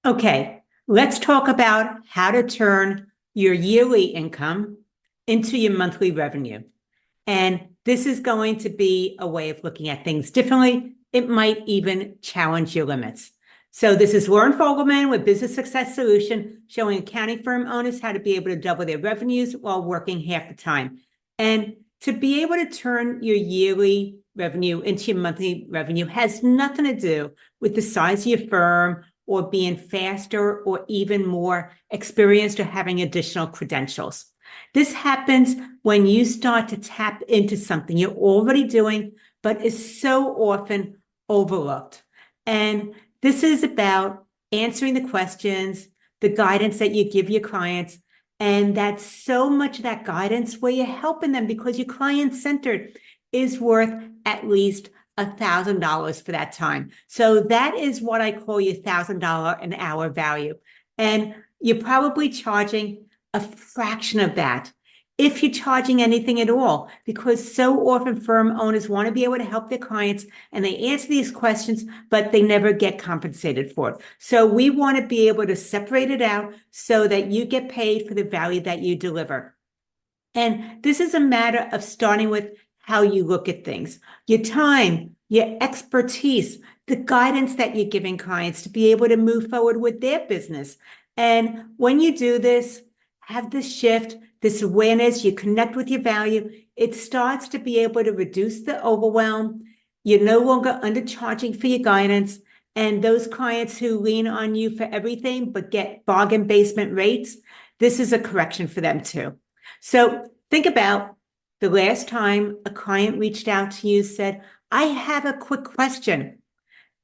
Okay, let's talk about how to turn your yearly income into your monthly revenue. And this is going to be a way of looking at things differently. It might even challenge your limits. So this is Lauren Fogelman with Business Success Solution, showing accounting firm owners how to be able to double their revenues while working half the time. And to be able to turn your yearly revenue into your monthly revenue has nothing to do with the size of your firm or being faster or even more experienced or having additional credentials. This happens when you start to tap into something you're already doing, but is so often overlooked. And this is about answering the questions, the guidance that you give your clients. And that's so much of that guidance where you're helping them because your client centered is worth at least $1,000 for that time. So that is what I call your $1,000 an hour value. And you're probably charging a fraction of that if you're charging anything at all, because so often firm owners want to be able to help their clients and they answer these questions, but they never get compensated for it. So we want to be able to separate it out so that you get paid for the value that you deliver. And this is a matter of starting with how you look at things, your time, your expertise, the guidance that you're giving clients to be able to move forward with their business. And when you do this, have this shift, this awareness, you connect with your value, it starts to be able to reduce the overwhelm. You're no longer undercharging for your guidance. And those clients who lean on you for everything but get bargain basement rates, this is a correction for them too. So think about the last time a client reached out to you, said, I have a quick question.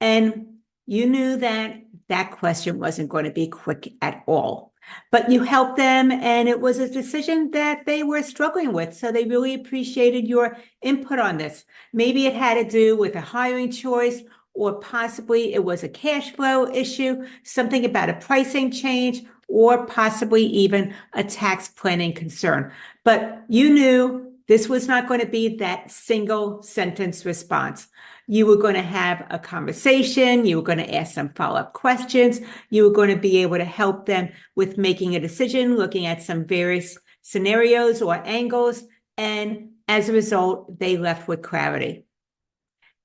And you knew that that question wasn't going to be quick at all. But you helped them, and it was a decision that they were struggling with. So they really appreciated your input on this. Maybe it had to do with a hiring choice, or possibly it was a cash flow issue, something about a pricing change, or possibly even a tax planning concern. But you knew this was not going to be that single sentence response. You were going to have a conversation. You were going to ask some follow-up questions. You were going to be able to help them with making a decision, looking at some various scenarios or angles. And as a result, they left with clarity.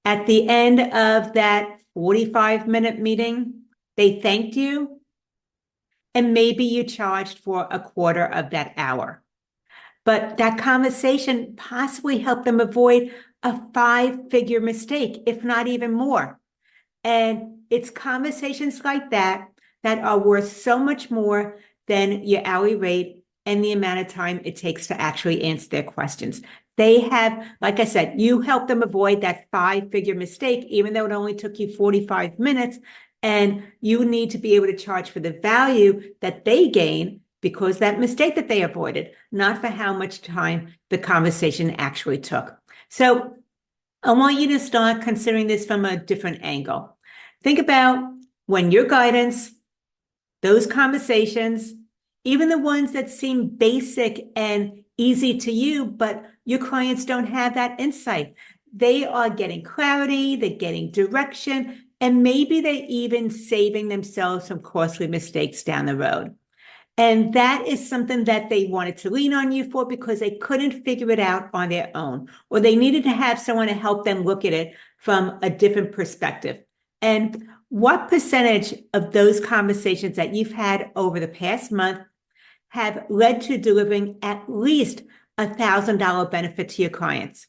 At the end of that 45-minute meeting, they thanked you, and maybe you charged for a quarter of that hour. But that conversation possibly helped them avoid a five-figure mistake, if not even more. And it's conversations like that that are worth so much more than your hourly rate and the amount of time it takes to actually answer their questions. They have, like I said, you help them avoid that five-figure mistake, even though it only took you 45 minutes. And you need to be able to charge for the value that they gain because that mistake that they avoided, not for how much time the conversation actually took. So I want you to start considering this from a different angle. Think about when your guidance, those conversations, even the ones that seem basic and easy to you, but your clients don't have that insight. They are getting clarity, they're getting direction, and maybe they're even saving themselves some costly mistakes down the road. And that is something that they wanted to lean on you for because they couldn't figure it out on their own, or they needed to have someone to help them look at it from a different perspective. And what percentage of those conversations that you've had over the past month have led to delivering at least $1,000 benefit to your clients?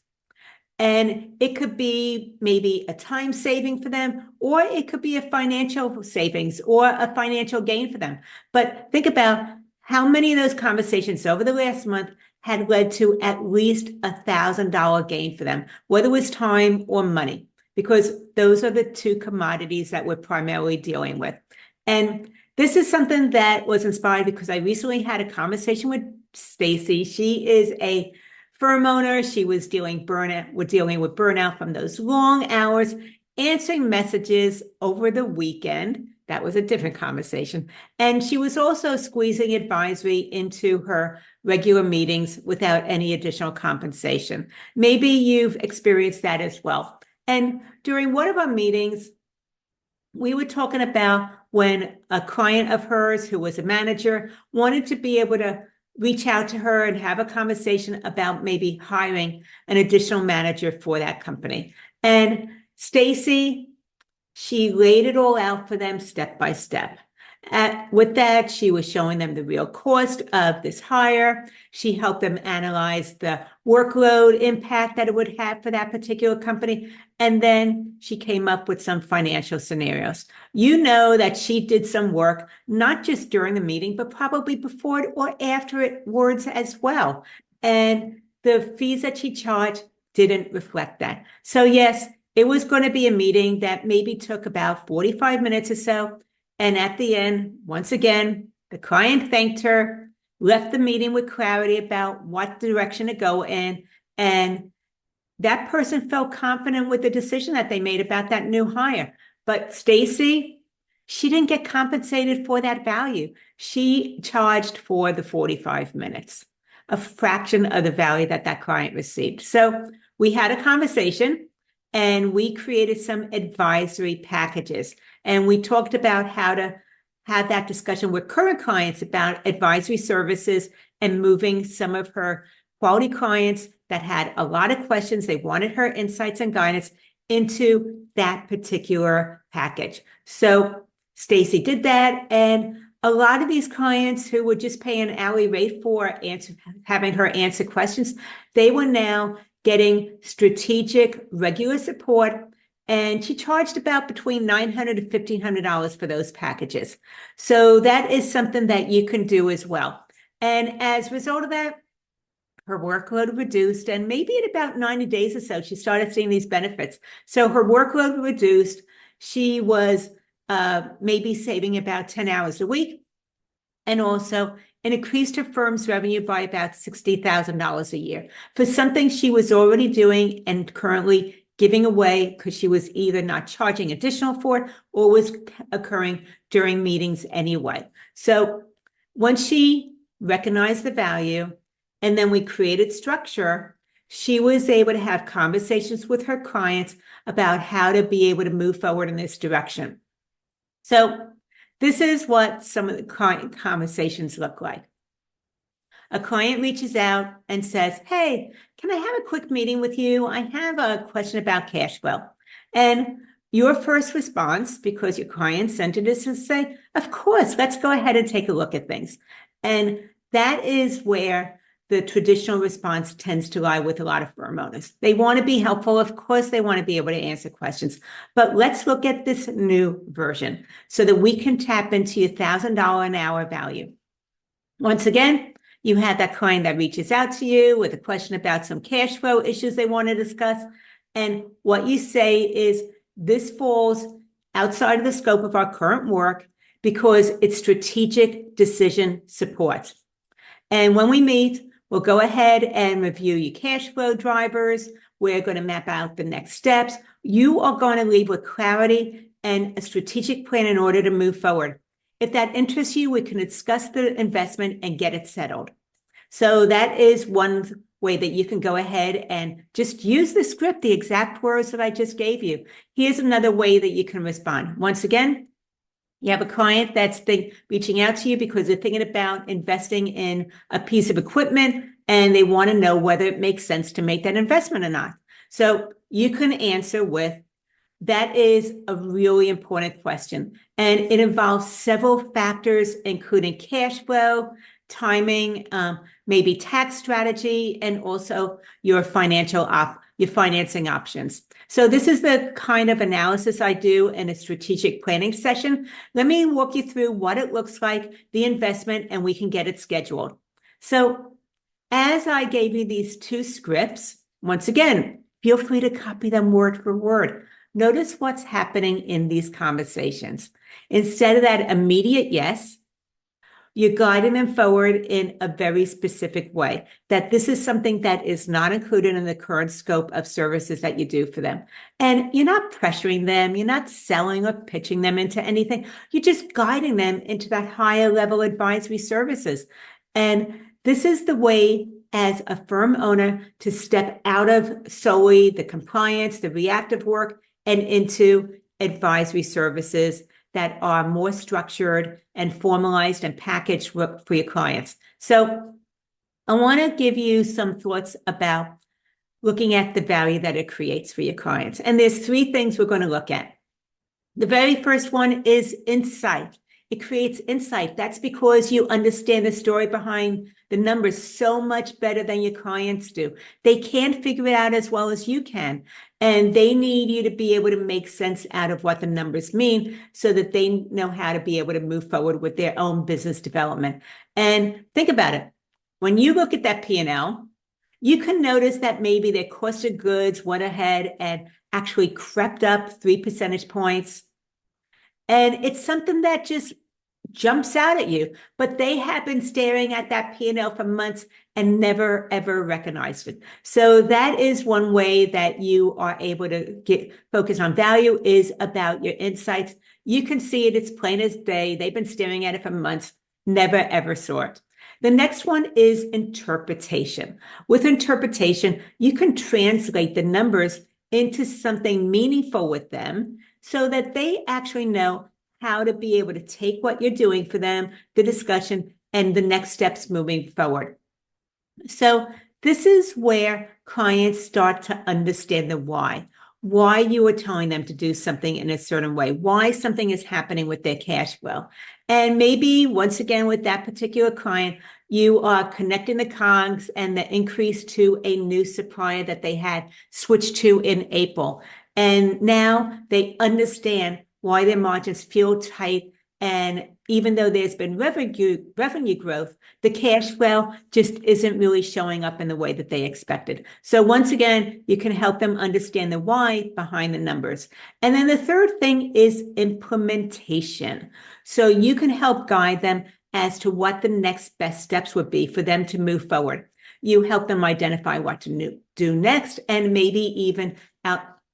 And it could be maybe a time saving for them, or it could be a financial savings or a financial gain for them. But think about how many of those conversations over the last month had led to at least $1,000 gain for them, whether it was time or money, because those are the two commodities that we're primarily dealing with. And this is something that was inspired because I recently had a conversation with Stacy. She is a firm owner. She was dealing with burnout from those long hours, answering messages over the weekend. That was a different conversation. And she was also squeezing advisory into her regular meetings without any additional compensation. Maybe you've experienced that as well. And during one of our meetings, we were talking about when a client of hers who was a manager wanted to be able to reach out to her and have a conversation about maybe hiring an additional manager for that company. And Stacy, she laid it all out for them step by step. With that, she was showing them the real cost of this hire. She helped them analyze the workload impact that it would have for that particular company. And then she came up with some financial scenarios. You know that she did some work, not just during the meeting, but probably before it or after it words as well. And the fees that she charged didn't reflect that. So yes, it was going to be a meeting that maybe took about 45 minutes or so. And at the end, once again, the client thanked her, left the meeting with clarity about what direction to go in. And that person felt confident with the decision that they made about that new hire. But Stacy, she didn't get compensated for that value. She charged for the 45 minutes, a fraction of the value that that client received. So we had a conversation and we created some advisory packages. And we talked about how to have that discussion with current clients about advisory services and moving some of her quality clients that had a lot of questions, they wanted her insights and guidance into that particular package. So Stacy did that. And a lot of these clients who would just pay an hourly rate for having her answer questions, they were now getting strategic regular support. And she charged about between $900 and $1,500 for those packages. So that is something that you can do as well. And as a result of that, her workload reduced. And maybe in about 90 days or so, she started seeing these benefits. So her workload reduced. She was maybe saving about 10 hours a week. And also it increased her firm's revenue by about $60,000 a year for something she was already doing and currently giving away because she was either not charging additional for it or was occurring during meetings anyway. So once she recognized the value and then we created structure, she was able to have conversations with her clients about how to be able to move forward in this direction. So this is what some of the client conversations look like. A client reaches out and says, hey, can I have a quick meeting with you? I have a question about cash flow. And your first response, because your client sent it, is to say, of course, let's go ahead and take a look at things. And that is where the traditional response tends to lie with a lot of firm owners. They want to be helpful. Of course, they want to be able to answer questions. But let's look at this new version so that we can tap into your $1,000 an hour value. Once again, you had that client that reaches out to you with a question about some cash flow issues they want to discuss. And what you say is, this falls outside of the scope of our current work because it's strategic decision support. And when we meet, we'll go ahead and review your cash flow drivers. We're going to map out the next steps. You are going to leave with clarity and a strategic plan in order to move forward. If that interests you, we can discuss the investment and get it settled. So that is one way that you can go ahead and just use the script, the exact words that I just gave you. Here's another way that you can respond. Once again, you have a client that's reaching out to you because they're thinking about investing in a piece of equipment and they want to know whether it makes sense to make that investment or not. So you can answer with, that is a really important question. And it involves several factors, including cash flow, timing, maybe tax strategy, and also your financing options. So this is the kind of analysis I do in a strategic planning session. Let me walk you through what it looks like, the investment, and we can get it scheduled. So as I gave you these two scripts, once again, feel free to copy them word for word. Notice what's happening in these conversations. Instead of that immediate yes, you're guiding them forward in a very specific way, that this is something that is not included in the current scope of services that you do for them. And you're not pressuring them. You're not selling or pitching them into anything. You're just guiding them into that higher level advisory services. And this is the way as a firm owner to step out of solely the compliance, the reactive work, and into advisory services that are more structured and formalized and packaged for your clients. So I want to give you some thoughts about looking at the value that it creates for your clients. And there's three things we're going to look at. The very first one is insight. It creates insight. That's because you understand the story behind the numbers so much better than your clients do. They can't figure it out as well as you can. And they need you to be able to make sense out of what the numbers mean so that they know how to be able to move forward with their own business development. And think about it. When you look at that P&L, you can notice that maybe their cost of goods went ahead and actually crept up 3 percentage points. And it's something that just jumps out at you, but they have been staring at that P&L for months and never, ever recognized it. So that is one way that you are able to get focus on value is about your insights. You can see it, it's plain as day. They've been staring at it for months, never, ever saw it. The next one is interpretation. With interpretation, you can translate the numbers into something meaningful with them so that they actually know how to be able to take what you're doing for them, the discussion, and the next steps moving forward. So this is where clients start to understand the why you are telling them to do something in a certain way, why something is happening with their cash flow. And maybe once again, with that particular client, you are connecting the cogs and the increase to a new supplier that they had switched to in April. And now they understand why their margins feel tight. And even though there's been revenue growth, the cash flow just isn't really showing up in the way that they expected. So once again, you can help them understand the why behind the numbers. And then the third thing is implementation. So you can help guide them as to what the next best steps would be for them to move forward. You help them identify what to do next and maybe even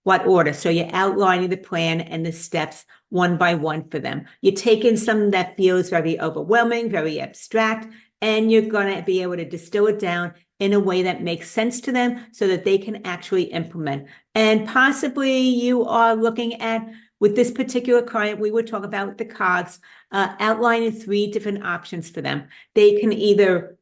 what order. So you're outlining the plan and the steps one by one for them. You're taking something that feels very overwhelming, very abstract, and you're going to be able to distill it down in a way that makes sense to them so that they can actually implement. And possibly you are looking at, with this particular client, we would talk about the COGS, outlining 3 different options for them. They can either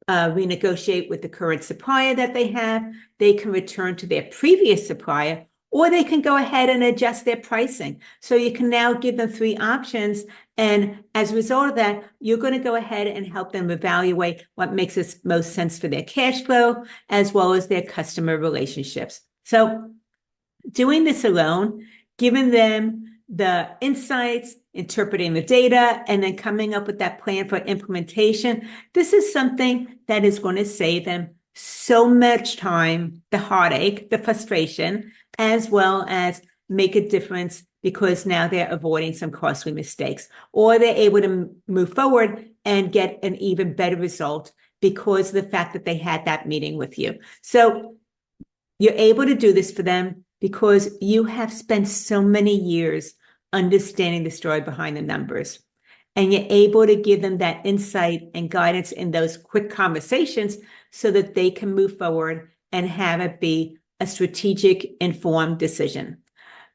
renegotiate with the current supplier that they have, they can return to their previous supplier, or they can go ahead and adjust their pricing. So you can now give them 3 options. And as a result of that, you're going to go ahead and help them evaluate what makes most sense for their cash flow, as well as their customer relationships. So doing this alone, giving them the insights, interpreting the data, and then coming up with that plan for implementation, this is something that is going to save them so much time, the heartache, the frustration, as well as make a difference because now they're avoiding some costly mistakes, or they're able to move forward and get an even better result because of the fact that they had that meeting with you. So you're able to do this for them because you have spent so many years understanding the story behind the numbers. And you're able to give them that insight and guidance in those quick conversations so that they can move forward and have it be a strategic, informed decision.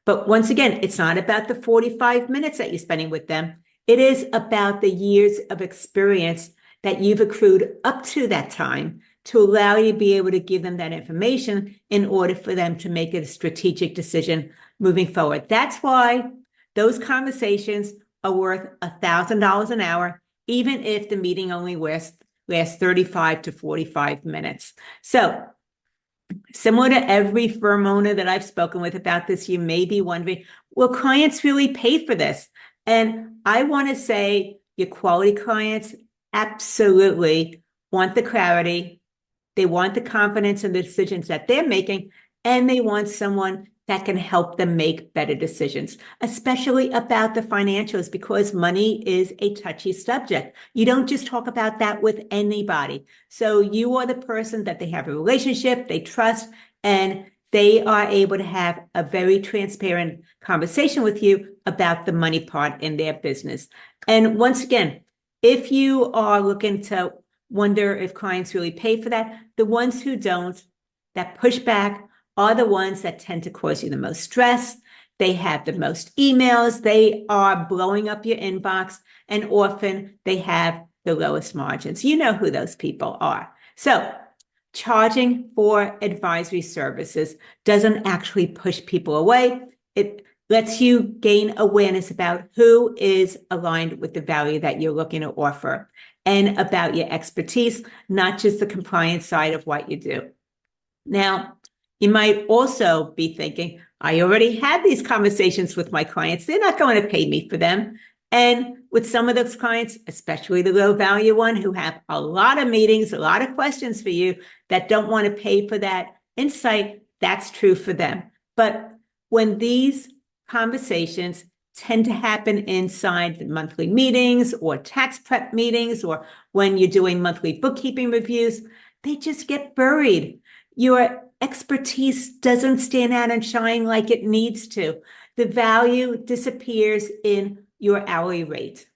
But once again, it's not about the 45 minutes that you're spending with them. It is about the years of experience that you've accrued up to that time to allow you to be able to give them that information in order for them to make a strategic decision moving forward. That's why those conversations are worth $1,000 an hour, even if the meeting only lasts 35 to 45 minutes. So similar to every firm owner that I've spoken with about this, you may be wondering, will clients really pay for this? And I want to say your quality clients absolutely want the clarity. They want the confidence in the decisions that they're making, and they want someone that can help them make better decisions, especially about the financials, because money is a touchy subject. You don't just talk about that with anybody. So you are the person that they have a relationship, they trust, and they are able to have a very transparent conversation with you about the money part in their business. And once again, if you are looking to wonder if clients really pay for that, the ones who don't, that push back, are the ones that tend to cause you the most stress, they have the most emails, they are blowing up your inbox, and often they have the lowest margins. You know who those people are. So charging for advisory services doesn't actually push people away. It lets you gain awareness about who is aligned with the value that you're looking to offer and about your expertise, not just the compliance side of what you do. Now, you might also be thinking, I already had these conversations with my clients. They're not going to pay me for them. And with some of those clients, especially the low value one who have a lot of meetings, a lot of questions for you that don't want to pay for that insight, that's true for them. But when these conversations tend to happen inside the monthly meetings or tax prep meetings, or when you're doing monthly bookkeeping reviews, they just get buried. Your expertise doesn't stand out and shine like it needs to. The value disappears in your hourly rate.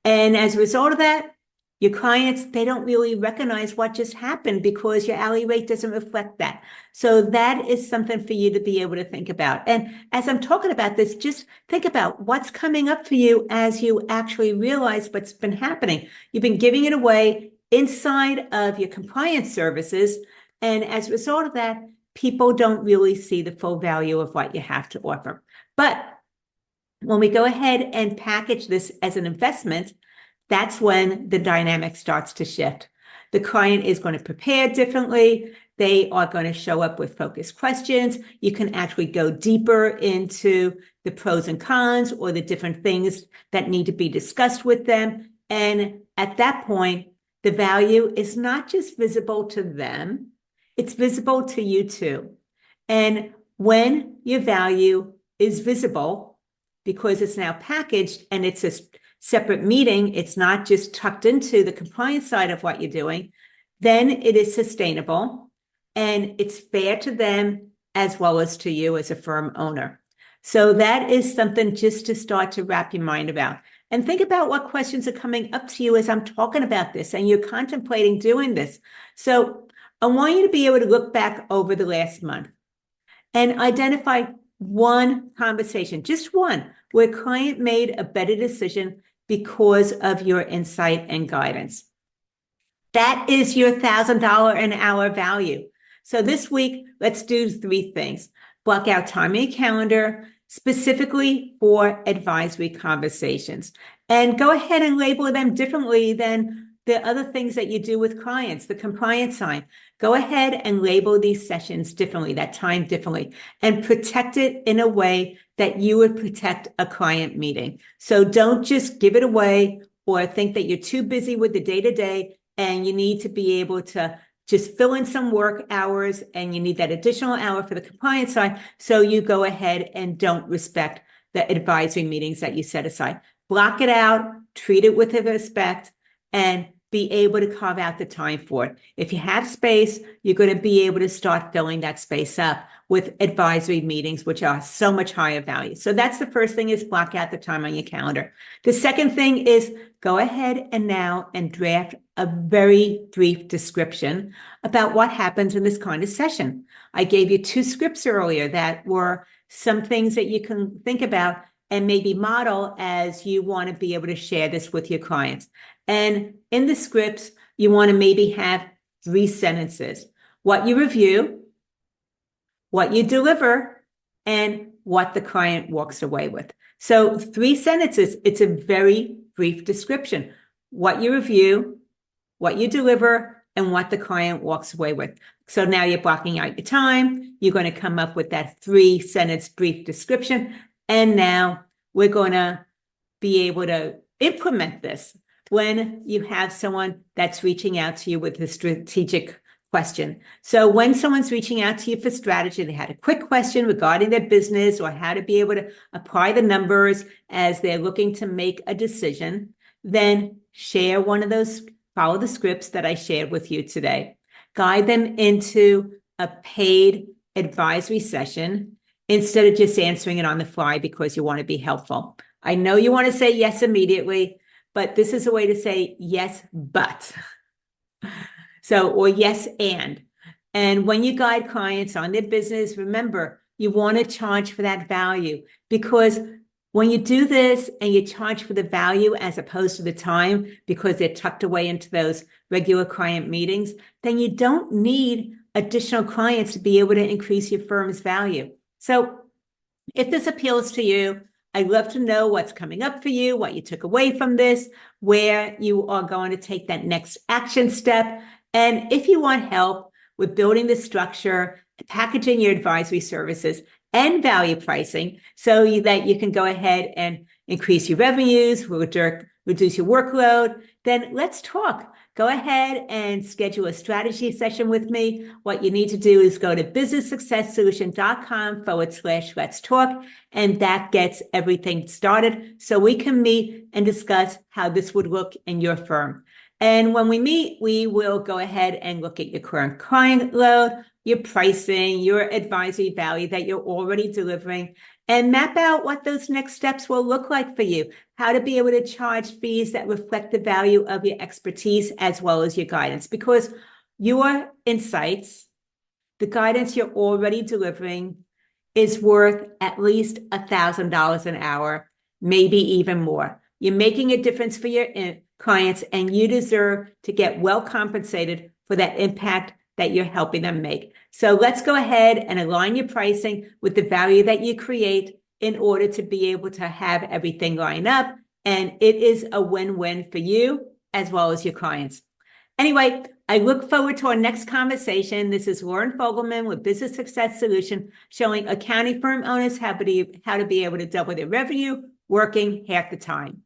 And as a result of that, your clients, they don't really recognize what just happened because your hourly rate doesn't reflect that. So that is something for you to be able to think about. And as I'm talking about this, just think about what's coming up for you as you actually realize what's been happening. You've been giving it away inside of your compliance services. And as a result of that, people don't really see the full value of what you have to offer. But when we go ahead and package this as an investment, that's when the dynamic starts to shift. The client is going to prepare differently. They are going to show up with focused questions. You can actually go deeper into the pros and cons or the different things that need to be discussed with them. And at that point, the value is not just visible to them, it's visible to you too. And when your value is visible, because it's now packaged and it's a separate meeting, it's not just tucked into the compliance side of what you're doing, then it is sustainable and it's fair to them as well as to you as a firm owner. So that is something just to start to wrap your mind about. And think about what questions are coming up to you as I'm talking about this and you're contemplating doing this. So I want you to be able to look back over the last month and identify one conversation, just one, where a client made a better decision because of your insight and guidance. That is your $1,000 an hour value. So this week, let's do 3 things. Block out time in your calendar specifically for advisory conversations. And go ahead and label them differently than the other things that you do with clients, the compliance side. Go ahead and label these sessions differently, that time differently, and protect it in a way that you would protect a client meeting. So don't just give it away or think that you're too busy with the day-to-day and you need to be able to just fill in some work hours and you need that additional hour for the compliance side. So you go ahead and don't respect the advisory meetings that you set aside. Block it out, treat it with respect, and be able to carve out the time for it. If you have space, you're going to be able to start filling that space up with advisory meetings, which are so much higher value. So that's the first thing, is block out the time on your calendar. The second thing is go ahead and now and draft a very brief description about what happens in this kind of session. I gave you 2 scripts earlier that were some things that you can think about and maybe model as you want to be able to share this with your clients. And in the scripts, you want to maybe have 3 sentences: what you review, what you deliver, and what the client walks away with. So 3 sentences, it's a very brief description: what you review, what you deliver, and what the client walks away with. So now you're blocking out your time. You're going to come up with that 3-sentence brief description. And now we're going to be able to implement this when you have someone that's reaching out to you with a strategic question. So when someone's reaching out to you for strategy, they had a quick question regarding their business or how to be able to apply the numbers as they're looking to make a decision, then share one of those, follow the scripts that I shared with you today. Guide them into a paid advisory session instead of just answering it on the fly because you want to be helpful. I know you want to say yes immediately, but this is a way to say yes, but. So, or yes, and. And when you guide clients on their business, remember, you want to charge for that value, because when you do this and you charge for the value as opposed to the time, because they're tucked away into those regular client meetings, then you don't need additional clients to be able to increase your firm's value. So if this appeals to you, I'd love to know what's coming up for you, what you took away from this, where you are going to take that next action step. And if you want help with building the structure, packaging your advisory services, and value pricing so that you can go ahead and increase your revenues, reduce your workload, then let's talk. Go ahead and schedule a strategy session with me. What you need to do is go to businesssuccesssolution.com/let's talk, and that gets everything started so we can meet and discuss how this would look in your firm. And when we meet, we will go ahead and look at your current client load, your pricing, your advisory value that you're already delivering, and map out what those next steps will look like for you, how to be able to charge fees that reflect the value of your expertise as well as your guidance, because your insights, the guidance you're already delivering, is worth at least $1,000 an hour, maybe even more. You're making a difference for your clients, and you deserve to get well compensated for that impact that you're helping them make. So let's go ahead and align your pricing with the value that you create in order to be able to have everything line up. And it is a win-win for you as well as your clients. Anyway, I look forward to our next conversation. This is Lauren Fogelman with Business Success Solution, showing accounting firm owners how to be able to double their revenue working half the time.